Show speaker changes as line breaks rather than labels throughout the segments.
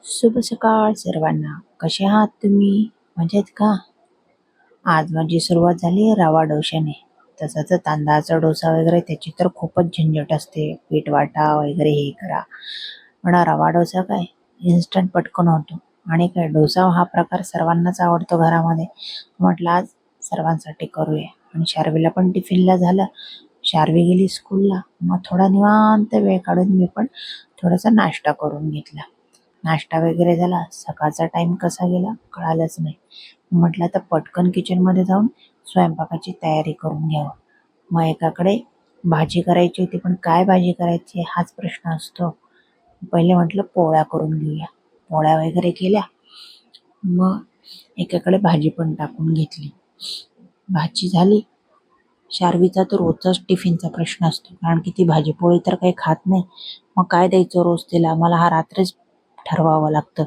शुभ सकाळ सर्वांना. कसे आहात तुम्ही? मजेत का? आज माझी सुरुवात झाली रवा डोशाने. तसंच तांदळाचा डोसा वगैरे त्याची तर खूपच झंझट असते. पीठ वाटा वगैरे हे करा. पण रवा डोसा काय इन्स्टंट पटकन होतो. आणि काय डोसा हा प्रकार सर्वांनाच आवडतो घरामध्ये. म्हटलं आज सर्वांसाठी करूया. आणि शार्वीला पण टिफिनला झालं. शार्वी गेली स्कूलला. मग थोडा निवांत वेळ काढून मी पण थोडासा नाश्ता करून घेतला. नाश्ता वगैरे झाला. सकाळचा टाइम कसा गेला कळालंच नाही. म्हटलं आता पटकन किचनमध्ये जाऊन स्वयंपाकाची तयारी करून घ्यावं. मग एकाकडे भाजी करायची होती, पण काय भाजी करायची हाच प्रश्न असतो. पहिले म्हटलं पोळ्या करून घेऊया. पोळ्या वगैरे केल्या. मग एकाकडे भाजी पण टाकून घेतली. भाजी झाली. शार्वीचा तर रोजचाच टिफिनचा प्रश्न असतो, कारण की ती भाजी पोळी तर काही खात नाही. मग काय द्यायचं रोज तिला? मला हा रात्रीच ठरवावं लागतं,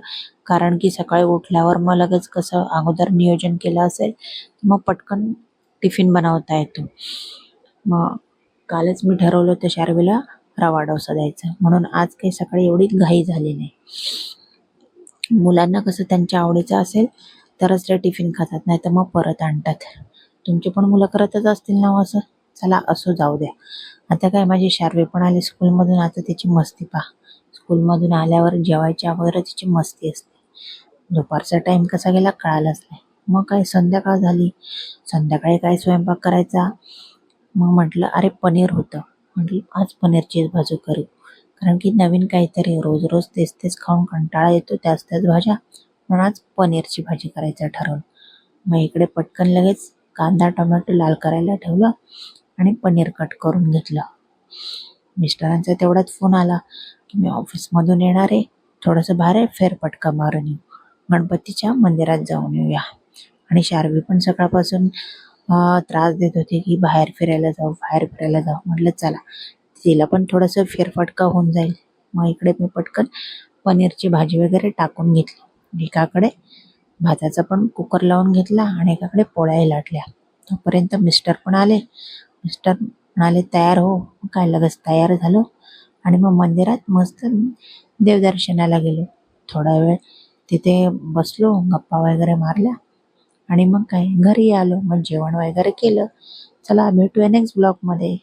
कारण की सकाळी उठल्यावर मग लगेच कसं अगोदर नियोजन केलं असेल मग पटकन टिफिन बनवता येतो. मग कालच मी ठरवलं होतं शार्वीला रवा डोसा द्यायचा, म्हणून आज काही सकाळी एवढी घाई झाली नाही. मुलांना कसं त्यांच्या आवडीचं असेल तरच ते टिफिन खातात, नाही तर मग परत आणतात. तुमची पण मुलं करतच असतील ना असं? चला असो, जाऊ द्या. आता काय माझी शार्वी पण आली स्कूलमधून. आता तिची मस्ती पहा. स्कूलमधून आल्यावर जेवायच्या अगोदर तिची मस्ती असते. दुपारचा टाइम कसा गेला कळालंच नाही. मग काय संध्याकाळ झाली. संध्याकाळी काय स्वयंपाक करायचा? मग म्हटलं अरे पनीर होतं. म्हटलं आज पनीरचीच भाजी करू, कारण की नवीन काहीतरी. रोज रोज तेच तेच खाऊन कंटाळा येतो, त्याच त्याच भाज्या. म्हणून आज पनीरची भाजी करायचं ठरवलं. मग इकडे पटकन लगेच कांदा टोमॅटो लाल करायला ठेवलं आणि पनीर कट करून घेतलं. मिस्टरांचा तेवढाच फोन आला की मी ऑफिसमधून येणार आहे, थोडंसं बाहेर फेरफटका मारून येऊ, गणपतीच्या मंदिरात जाऊन येऊया. आणि शार्वी पण सकाळपासून त्रास देत होती की बाहेर फिरायला जाऊ, बाहेर फिरायला जाऊ. म्हटलं चला तिला पण थोडंसं फेरफटका होऊन जाईल. मग इकडे मी पटकन पनीरची भाजी वगैरे टाकून घेतली. एकाकडे भाताचा पण कुकर लावून घेतला आणि एकाकडे पोळ्याही लाटल्या. तोपर्यंत मिस्टर पण आले. मिस्टर म्हणाले तयार हो. काय लगेच तयार झालो आणि मग मंदिरात मस्त देवदर्शनाला गेलो. थोडा वेळ तिथे बसलो, गप्पा वगैरे मारल्या आणि मग काय घरी आलो. मग जेवण वगैरे केलं. चला भेटूया नेक्स्ट ब्लॉगमध्ये.